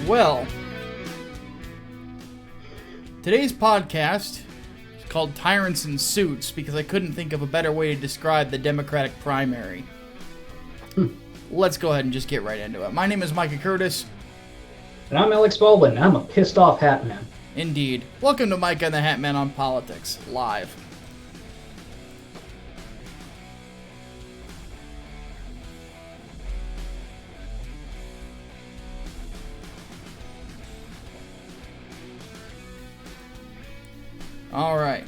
Well, today's podcast is called Tyrants in Suits because I couldn't think of a better way to describe the Democratic primary. Let's go ahead and just get right into it. My name is Micah Curtis. And I'm Alex Baldwin, and I'm a pissed off Hatman. Indeed. Welcome to Micah and The Hatman on Politics, live. Alright.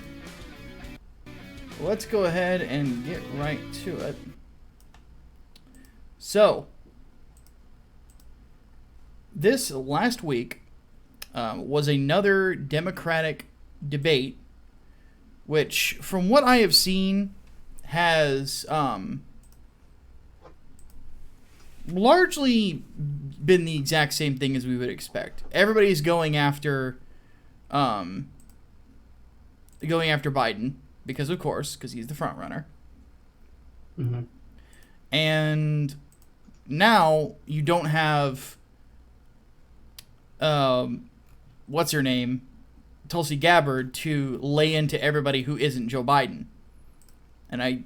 Let's go ahead and get right to it. So, this last week was another Democratic debate, which, from what I have seen, has largely been the exact same thing as we would expect. Everybody's going after Biden because, of course, because he's the front runner. Mm-hmm. And now you don't have what's her name, Tulsi Gabbard, to lay into everybody who isn't Joe Biden. And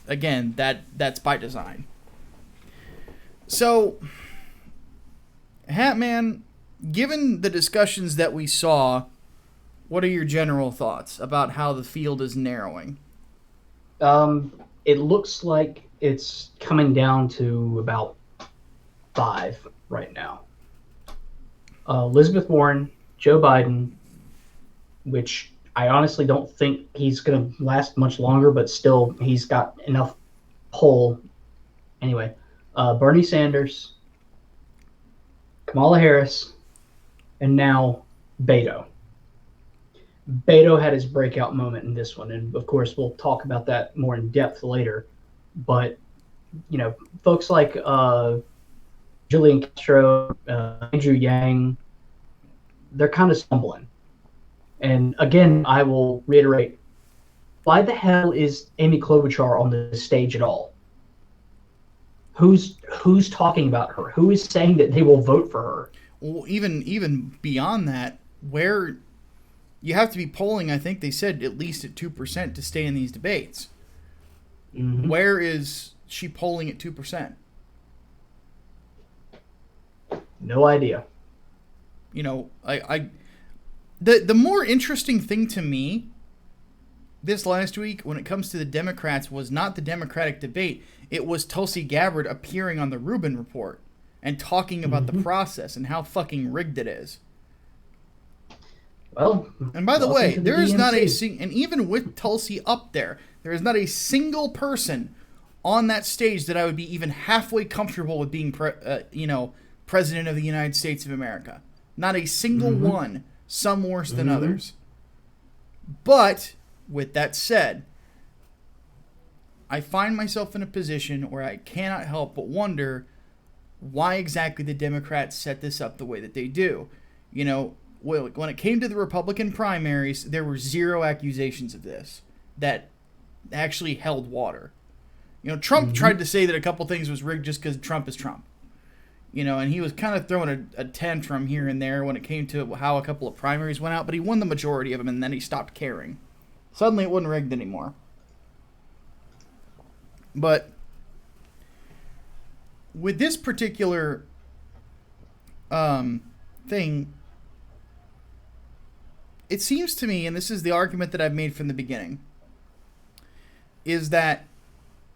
that's by design. So, Hatman, given the discussions that we saw, what are your general thoughts about how the field is narrowing? It looks like it's coming down to about 5 right now. Elizabeth Warren, Joe Biden, which I honestly don't think he's going to last much longer, but still he's got enough pull. Anyway, Bernie Sanders, Kamala Harris, and now Beto. Beto had his breakout moment in this one, and of course we'll talk about that more in depth later. But, you know, folks like Julian Castro, Andrew Yang, they're kind of stumbling. And again, I will reiterate, why the hell is Amy Klobuchar on the stage at all? Who's talking about her? Who is saying that they will vote for her? Well, even beyond that, where you have to be polling, I think they said at least at 2% to stay in these debates. Mm-hmm. Where is she polling at 2%? No idea. You know, the more interesting thing to me this last week when it comes to the Democrats was not the Democratic debate. It was Tulsi Gabbard appearing on the Rubin Report and talking about the process and how fucking rigged it is. Well, and by the way, there is not a and even with Tulsi up there is not a single person on that stage that I would be even halfway comfortable with being President of the United States of America. Not a single one, some worse than others. But, with that said, I find myself in a position where I cannot help but wonder why exactly the Democrats set this up the way that they do. You know, when it came to the Republican primaries, there were zero accusations of this that actually held water. You know, Trump tried to say that a couple things was rigged just because Trump is Trump. You know, and he was kind of throwing a tantrum here and there when it came to how a couple of primaries went out, but he won the majority of them, and then he stopped caring. Suddenly it wasn't rigged anymore. But with this particular thing, it seems to me, and this is the argument that I've made from the beginning, is that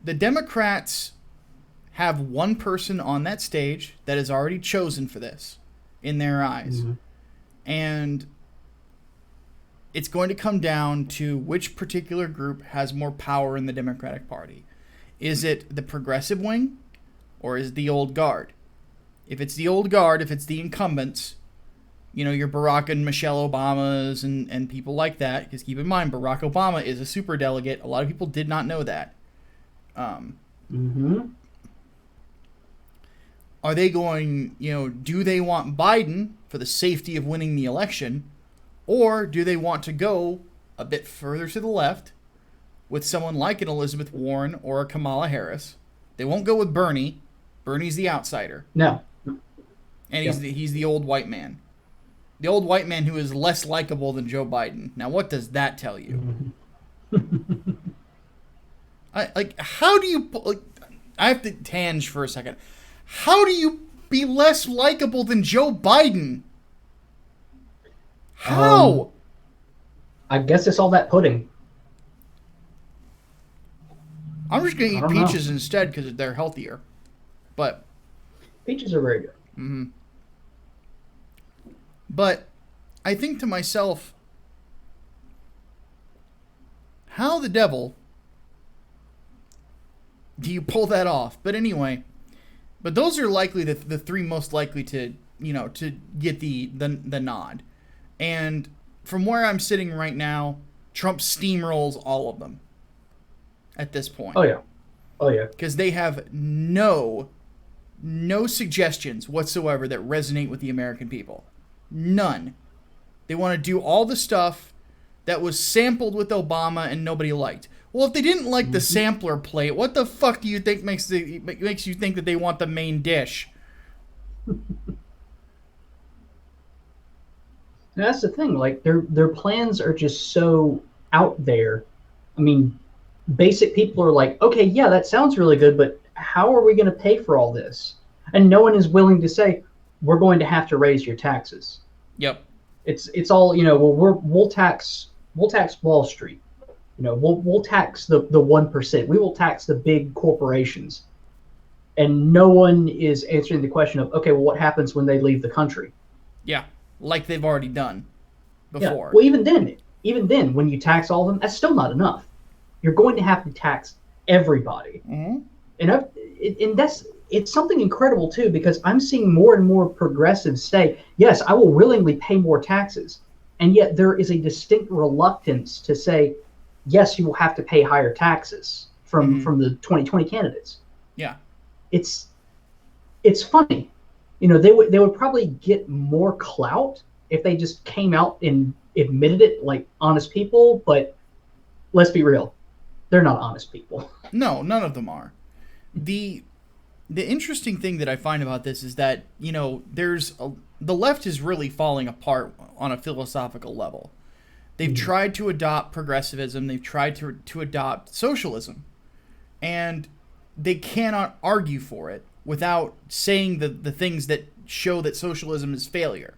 the Democrats have one person on that stage that is already chosen for this in their eyes. And it's going to come down to which particular group has more power in the Democratic Party. Is it the progressive wing or is it the old guard? If it's the old guard, if it's the incumbents, you know, your Barack and Michelle Obamas and people like that, because keep in mind, Barack Obama is a superdelegate. A lot of people did not know that. Are they going, you know, do they want Biden for the safety of winning the election, or do they want to go a bit further to the left with someone like an Elizabeth Warren or a Kamala Harris? They won't go with Bernie. Bernie's the outsider. No. And he's the old white man. The old white man who is less likable than Joe Biden. Now, what does that tell you? How do you... I have to tangent for a second. How do you be less likable than Joe Biden? How? I guess it's all that pudding. I'm just going to eat peaches instead because they're healthier. But... Peaches are very good. Mm-hmm. But I think to myself, how the devil do you pull that off? But anyway, but those are likely the three most likely to get the nod. And from where I'm sitting right now, Trump steamrolls all of them at this point. Oh yeah. Because they have no suggestions whatsoever that resonate with the American people. None. They want to do all the stuff that was sampled with Obama and nobody liked. Well, if they didn't like the sampler plate, what the fuck do you think makes you think that they want the main dish? That's the thing. Like their plans are just so out there. I mean, basic people are like, okay, yeah, that sounds really good, but how are we going to pay for all this? And no one is willing to say, we're going to have to raise your taxes. Yep. It's all, well, we'll tax Wall Street. We'll tax the 1%. We will tax the big corporations. And no one is answering the question of, okay, well, what happens when they leave the country? Yeah, like they've already done before. Yeah. Well, even then, when you tax all of them, that's still not enough. You're going to have to tax everybody. Mm-hmm. And it's something incredible, too, because I'm seeing more and more progressives say, yes, I will willingly pay more taxes. And yet there is a distinct reluctance to say, yes, you will have to pay higher taxes from the 2020 candidates. Yeah. It's funny. They would probably get more clout if they just came out and admitted it like honest people, but let's be real. They're not honest people. No, none of them are. The interesting thing that I find about this is that, the left is really falling apart on a philosophical level. They've tried to adopt progressivism. They've tried to adopt socialism. And they cannot argue for it without saying the things that show that socialism is failure.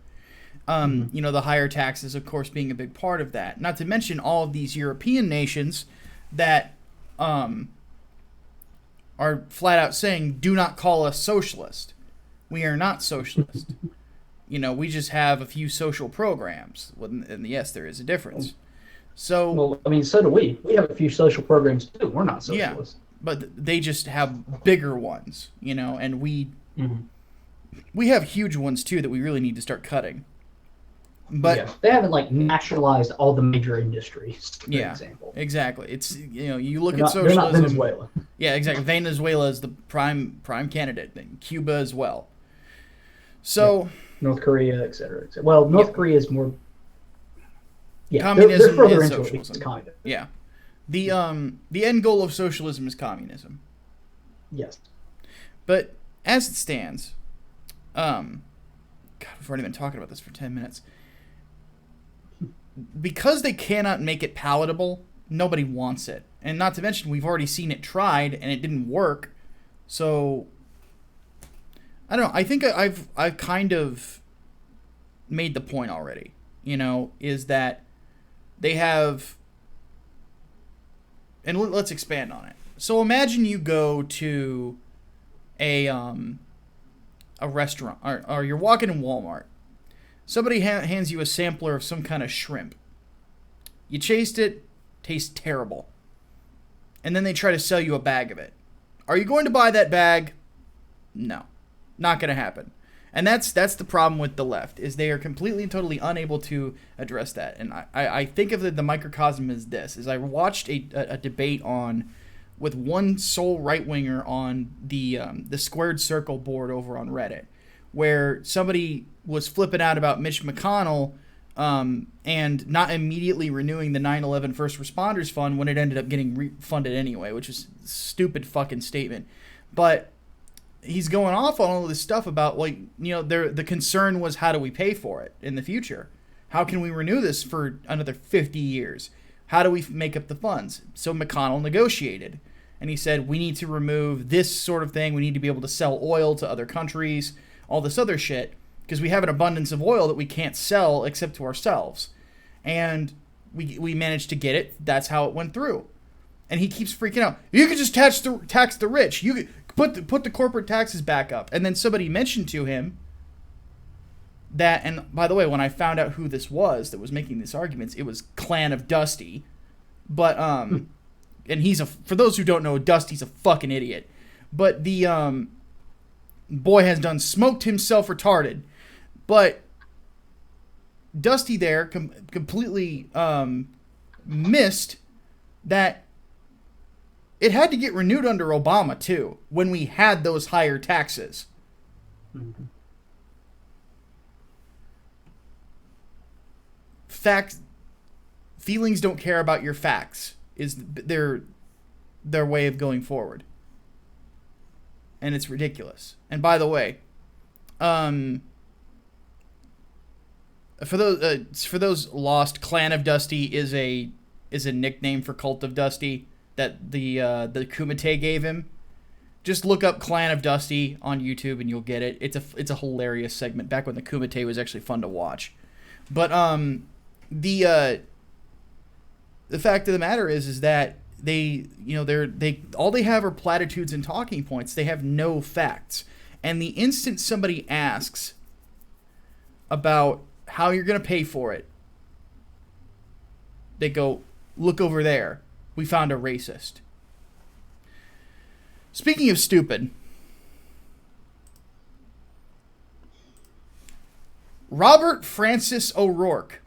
The higher taxes, of course, being a big part of that. Not to mention all of these European nations that are flat out saying, do not call us socialist. We are not socialist. We just have a few social programs. And yes, there is a difference. So, well, I mean, so do we. We have a few social programs too. We're not socialists. Yeah, but they just have bigger ones, and we have huge ones too that we really need to start cutting. But they haven't nationalized all the major industries. For example. Exactly. It's you look at socialism. They're not Venezuela. Yeah, exactly. Venezuela is the prime candidate thing. Cuba as well. So North Korea, et cetera, et cetera. Well, North Korea is more. Yeah, communism they're further is into socialism. It, kind of. Yeah, the end goal of socialism is communism. Yes, but as it stands, God, we've already been talking about this for 10 minutes. Because they cannot make it palatable, nobody wants it. And not to mention, we've already seen it tried, and it didn't work. So, I don't know. I think I've kind of made the point already, is that they have... And let's expand on it. So imagine you go to a restaurant, or you're walking in Walmart. Somebody hands you a sampler of some kind of shrimp. You taste it, tastes terrible. And then they try to sell you a bag of it. Are you going to buy that bag? No. Not going to happen. And that's the problem with the left, is they are completely and totally unable to address that. And I think of the microcosm as this, is I watched a debate with one sole right-winger on the squared circle board over on Reddit, where somebody was flipping out about Mitch McConnell and not immediately renewing the 9/11 First Responders Fund when it ended up getting refunded anyway, which is a stupid fucking statement. But he's going off on all of this stuff about, like, the concern was, how do we pay for it in the future? How can we renew this for another 50 years? How do we make up the funds? So McConnell negotiated, and he said, we need to remove this sort of thing. We need to be able to sell oil to other countries, all this other shit, because we have an abundance of oil that we can't sell except to ourselves. And we managed to get it. That's how it went through. And he keeps freaking out. You could just tax the rich. You could put the corporate taxes back up. And then somebody mentioned to him that, and by the way, when I found out who this was that was making these arguments, it was Clan of Dusty. But and for those who don't know, Dusty's a fucking idiot. But the boy has done smoked himself retarded. But Dusty there completely missed that it had to get renewed under Obama too, when we had those higher taxes. Mm-hmm. Feelings don't care about your facts is their way of going forward, and it's ridiculous. And by the way, for those lost, Clan of Dusty is a nickname for Cult of Dusty that the Kumite gave him. Just look up Clan of Dusty on YouTube and you'll get it. It's a hilarious segment back when the Kumite was actually fun to watch. But the fact of the matter is that they all they have are platitudes and talking points. They have no facts. And the instant somebody asks about how you're going to pay for it, they go, look over there. We found a racist. Speaking of stupid, Robert Francis O'Rourke,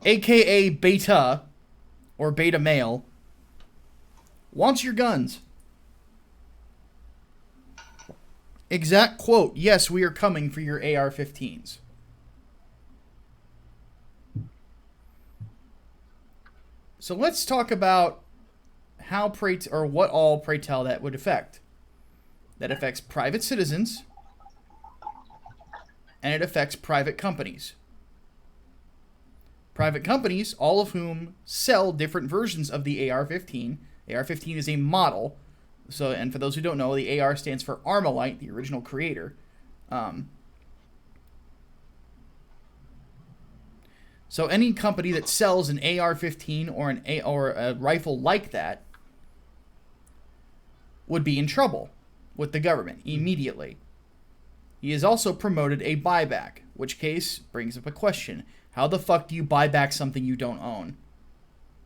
a.k.a. Beta, or Beta Male, wants your guns. Exact quote, yes, we are coming for your AR-15s. So let's talk about how what all, pray tell, that would affect. That affects private citizens, and it affects private companies. Private companies, all of whom sell different versions of the AR-15. AR-15 is a model. So, and for those who don't know, the AR stands for Armalite, the original creator. So any company that sells an AR-15 or a rifle like that would be in trouble with the government immediately. He has also promoted a buyback, which case brings up a question. How the fuck do you buy back something you don't own?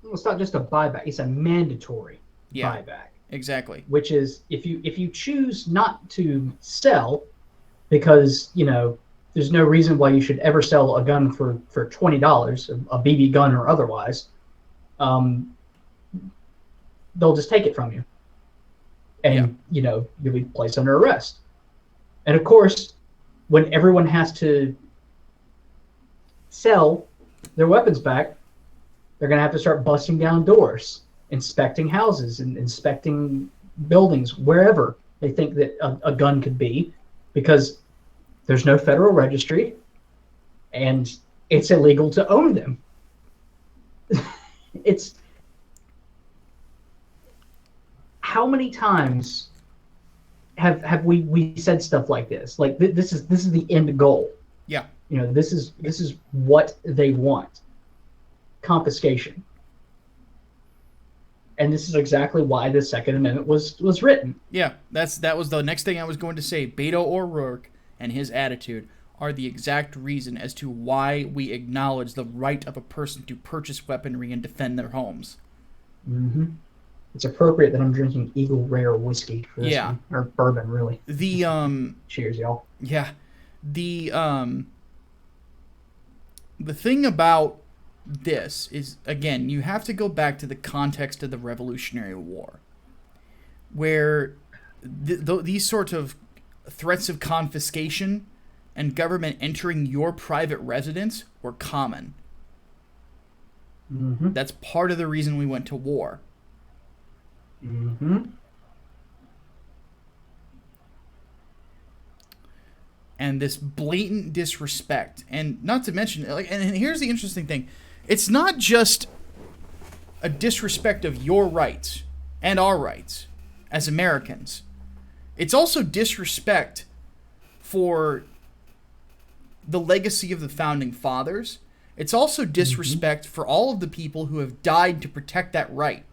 Well, it's not just a buyback, it's a mandatory buyback. Exactly. Which is if you choose not to sell because, there's no reason why you should ever sell a gun for $20, a BB gun or otherwise, they'll just take it from you. And, you'll be placed under arrest. And of course, when everyone has to sell their weapons back, they're going to have to start busting down doors, inspecting houses and inspecting buildings, wherever they think that a gun could be, because there's no federal registry and it's illegal to own them. It's how many times have we said stuff like this? Like this is the end goal. Yeah. This is what they want. Confiscation. And this is exactly why the Second Amendment was written. Yeah, that was the next thing I was going to say. Beto O'Rourke and his attitude are the exact reason as to why we acknowledge the right of a person to purchase weaponry and defend their homes. Mm-hmm. It's appropriate that I'm drinking Eagle Rare whiskey for this one, or bourbon, really. Cheers, y'all. Yeah, the thing about this is, again, you have to go back to the context of the Revolutionary War, where these sorts of threats of confiscation and government entering your private residence were common. Mm-hmm. That's part of the reason we went to war. Mm-hmm. And this blatant disrespect, and not to mention, like, and here's the interesting thing: it's not just a disrespect of your rights and our rights as Americans. It's also disrespect for the legacy of the founding fathers. It's also disrespect for all of the people who have died to protect that right.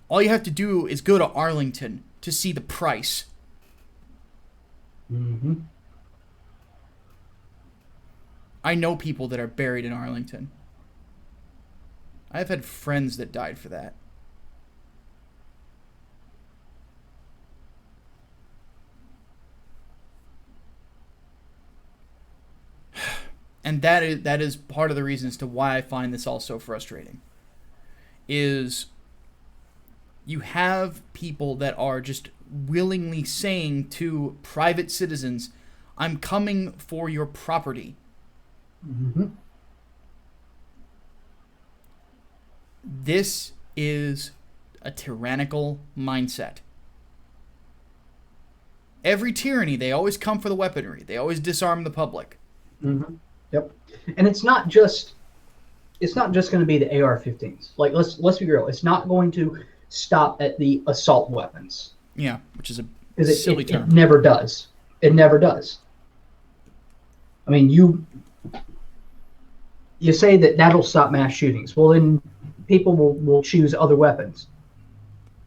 All you have to do is go to Arlington to see the price. Mm-hmm. I know people that are buried in Arlington. I've had friends that died for that. And that is part of the reasons to why I find this all so frustrating. Is you have people that are just willingly saying to private citizens, I'm coming for your property. Mm-hmm. This is a tyrannical mindset. Every tyranny, they always come for the weaponry. They always disarm the public. Mm-hmm. Yep. And it's not just going to be the AR-15s. Like, let's be real. It's not going to stop at the assault weapons. Yeah, which is a silly term. It never does. It never does. I mean, you say that'll stop mass shootings. Well, then people will choose other weapons.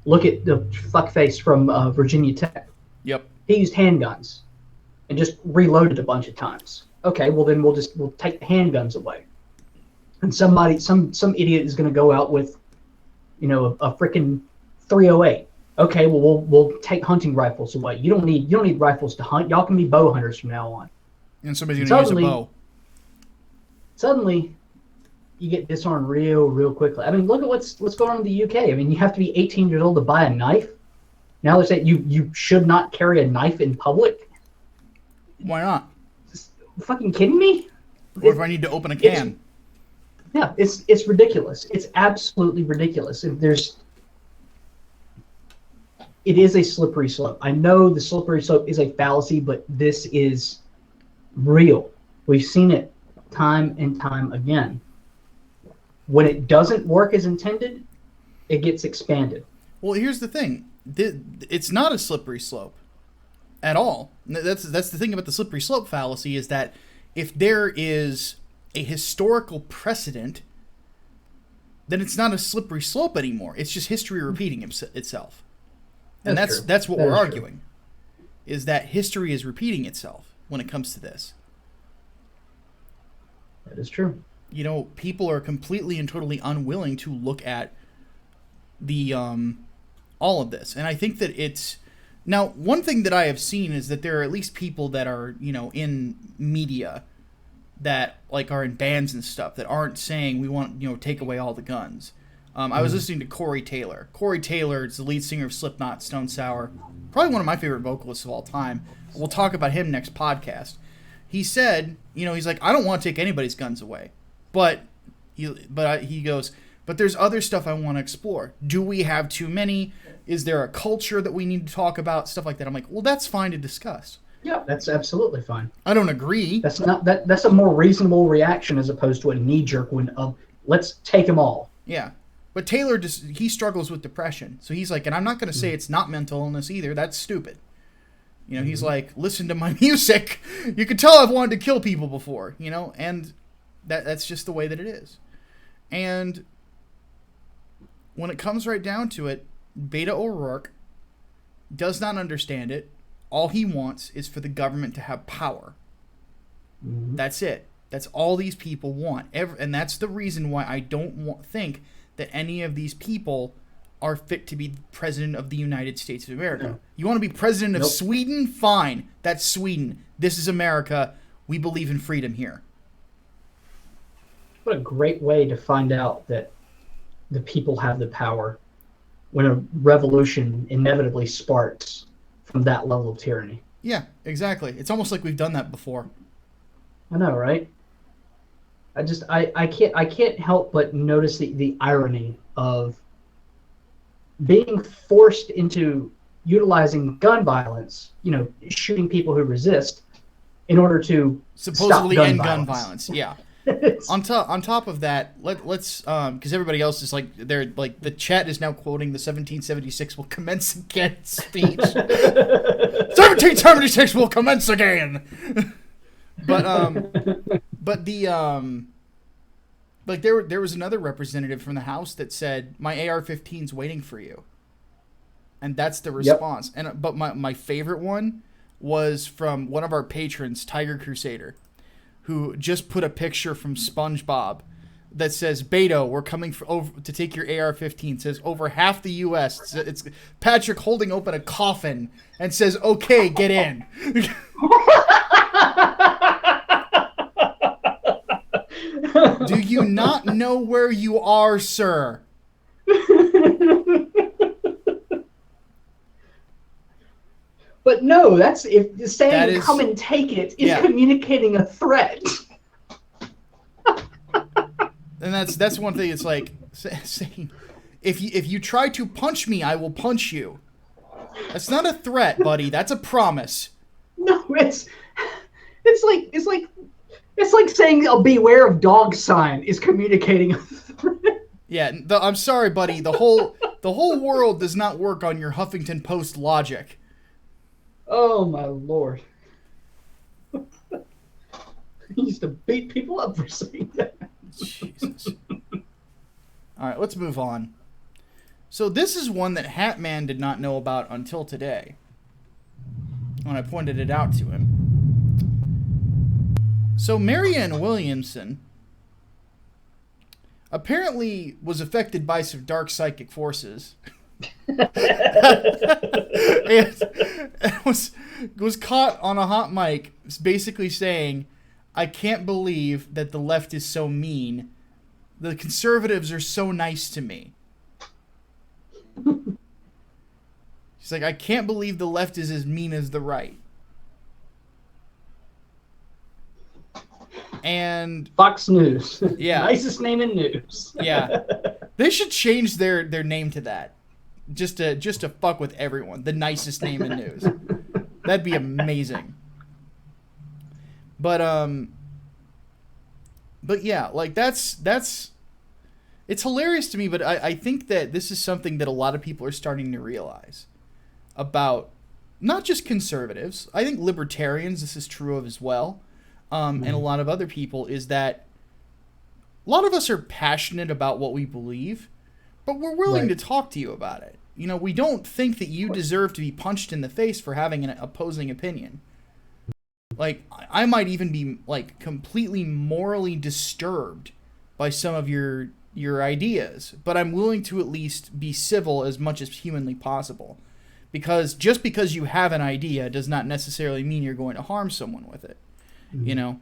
Look at the fuckface from Virginia Tech. Yep. He used handguns and just reloaded a bunch of times. Okay, well then we'll take the handguns away. And some idiot is going to go out with, a freaking 308. Okay, well we'll take hunting rifles away. You don't need rifles to hunt. Y'all can be bow hunters from now on. And somebody's going to use a bow. Suddenly, you get disarmed real quickly. I mean, look at what's going on in the UK. I mean, you have to be 18 years old to buy a knife. Now they're saying you should not carry a knife in public. Why not? Fucking kidding me? Or if I need to open a can. It's ridiculous. It's absolutely ridiculous. It is a slippery slope. I know the slippery slope is a fallacy, but this is real. We've seen it time and time again. When it doesn't work as intended, it gets expanded. Well, here's the thing. It's not a slippery slope at all. That's the thing about the slippery slope fallacy, is that if there is a historical precedent, then it's not a slippery slope anymore. It's just history repeating itself. And that's what we're arguing, is that history is repeating itself when it comes to this. That is true. People are completely and totally unwilling to look at the all of this. And I think that it's... Now, one thing that I have seen is that there are at least people that are, in media that, like, are in bands and stuff that aren't saying we want, take away all the guns. I was listening to Corey Taylor. Corey Taylor is the lead singer of Slipknot, Stone Sour. Probably one of my favorite vocalists of all time. We'll talk about him next podcast. He said, he's like, I don't want to take anybody's guns away. But he goes, but there's other stuff I want to explore. Do we have too many? Is there a culture that we need to talk about? Stuff like that. I'm like, well, that's fine to discuss. Yeah, that's absolutely fine. I don't agree. That's not that's a more reasonable reaction as opposed to a knee-jerk one of, let's take them all. Yeah. But Taylor, he struggles with depression. So he's like, and I'm not going to say it's not mental illness either. That's stupid. He's like, listen to my music. You can tell I've wanted to kill people before, and that's just the way that it is. And when it comes right down to it, Beta O'Rourke does not understand it. All he wants is for the government to have power. Mm-hmm. That's it. That's all these people want. And that's the reason why I don't think that any of these people are fit to be president of the United States of America. No. You want to be president of Sweden? Fine. That's Sweden. This is America. We believe in freedom here. What a great way to find out that the people have the power when a revolution inevitably sparks from that level of tyranny. Yeah, exactly. It's almost like we've done that before. I know, right? I can't help but notice the irony of being forced into utilizing gun violence, shooting people who resist in order to supposedly stop end gun violence. Yeah. On top of that, let's because everybody else is like, they're like, the chat is now quoting the 1776 will commence again speech. 1776 will commence again. But the like there was another representative from the House that said, my AR-15's waiting for you, and that's the response. Yep. But my favorite one was from one of our patrons, Tiger Crusader, who just put a picture from SpongeBob that says, Beto, we're coming over to take your AR-15. It says over half the U.S. It's Patrick holding open a coffin and says, okay, get in. Do you not know where you are, sir? But no, that's if saying come and take it is communicating a threat. And that's one thing. It's like saying, if you try to punch me, I will punch you. That's not a threat, buddy. That's a promise. No, it's like saying a beware of dog sign is communicating a threat. Yeah, I'm sorry, buddy. The whole world does not work on your Huffington Post logic. Oh my lord. He used to beat people up for saying that. Jesus. All right, let's move on. So this is one that Hatman did not know about until today, when I pointed it out to him. So Marianne Williamson apparently was affected by some dark psychic forces. and was caught on a hot mic basically saying, I can't believe that the left is so mean. The conservatives are so nice to me. She's like, I can't believe the left is as mean as the right. And Fox News. Yeah. Nicest name in news. Yeah. They should change their name to that. Just to fuck with everyone. The nicest name in news. That'd be amazing. But yeah, like that's it's hilarious to me, but I think that this is something that a lot of people are starting to realize about not just conservatives. I think libertarians, this is true of as well. And a lot of other people, is that a lot of us are passionate about what we believe, but we're willing to talk to you about it. We don't think that you deserve to be punched in the face for having an opposing opinion. Like, I might even be, like, completely morally disturbed by some of your ideas, but I'm willing to at least be civil as much as humanly possible. Because just because you have an idea does not necessarily mean you're going to harm someone with it. I mean,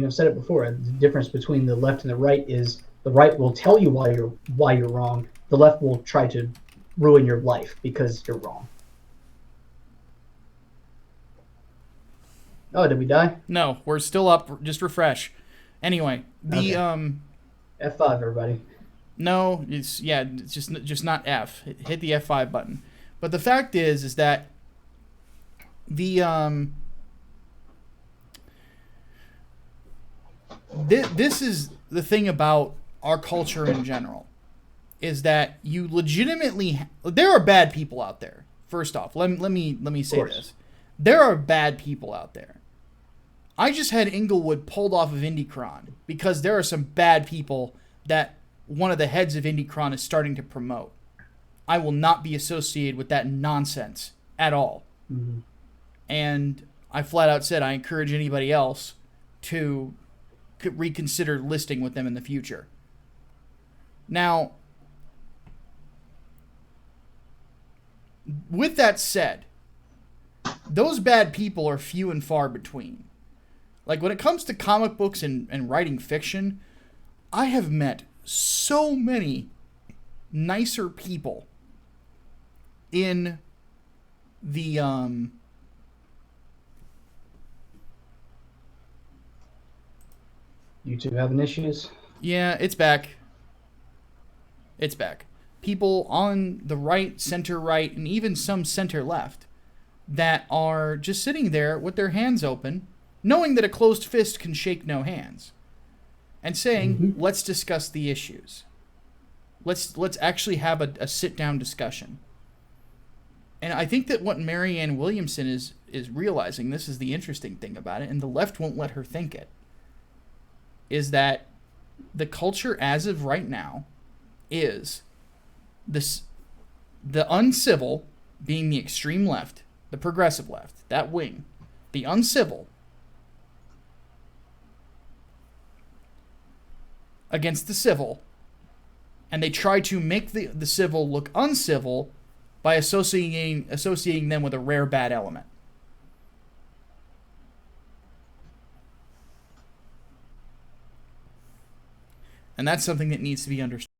I've said it before. The difference between the left and the right is the right will tell you why you're wrong. The left will try to ruin your life because you're wrong. Oh, did we die? No, we're still up. Just refresh. Anyway, the F5, everybody. No, it's just not F. Hit the F5 button. But the fact is that the this is the thing about our culture in general, is that you legitimately, there are bad people out there. First off, let me say this. There are bad people out there. I just had Englewood pulled off of Indicron because there are some bad people that one of the heads of Indicron is starting to promote. I will not be associated with that nonsense at all. Mm-hmm. And I flat out said I encourage anybody else to reconsider listing with them in the future. Now, with that said, those bad people are few and far between. Like, when it comes to comic books and writing fiction, I have met so many nicer people in the YouTube having issues? Yeah, it's back. It's back. People on the right, center right, and even some center left that are just sitting there with their hands open, knowing that a closed fist can shake no hands, and saying, let's discuss the issues. Let's actually have a sit-down discussion. And I think that what Marianne Williamson is realizing, this is the interesting thing about it, and the left won't let her think it, is that the culture as of right now is the uncivil being the extreme left, the progressive left, that wing, the uncivil against the civil, and they try to make the civil look uncivil by associating them with a rare bad element. And that's something that needs to be understood.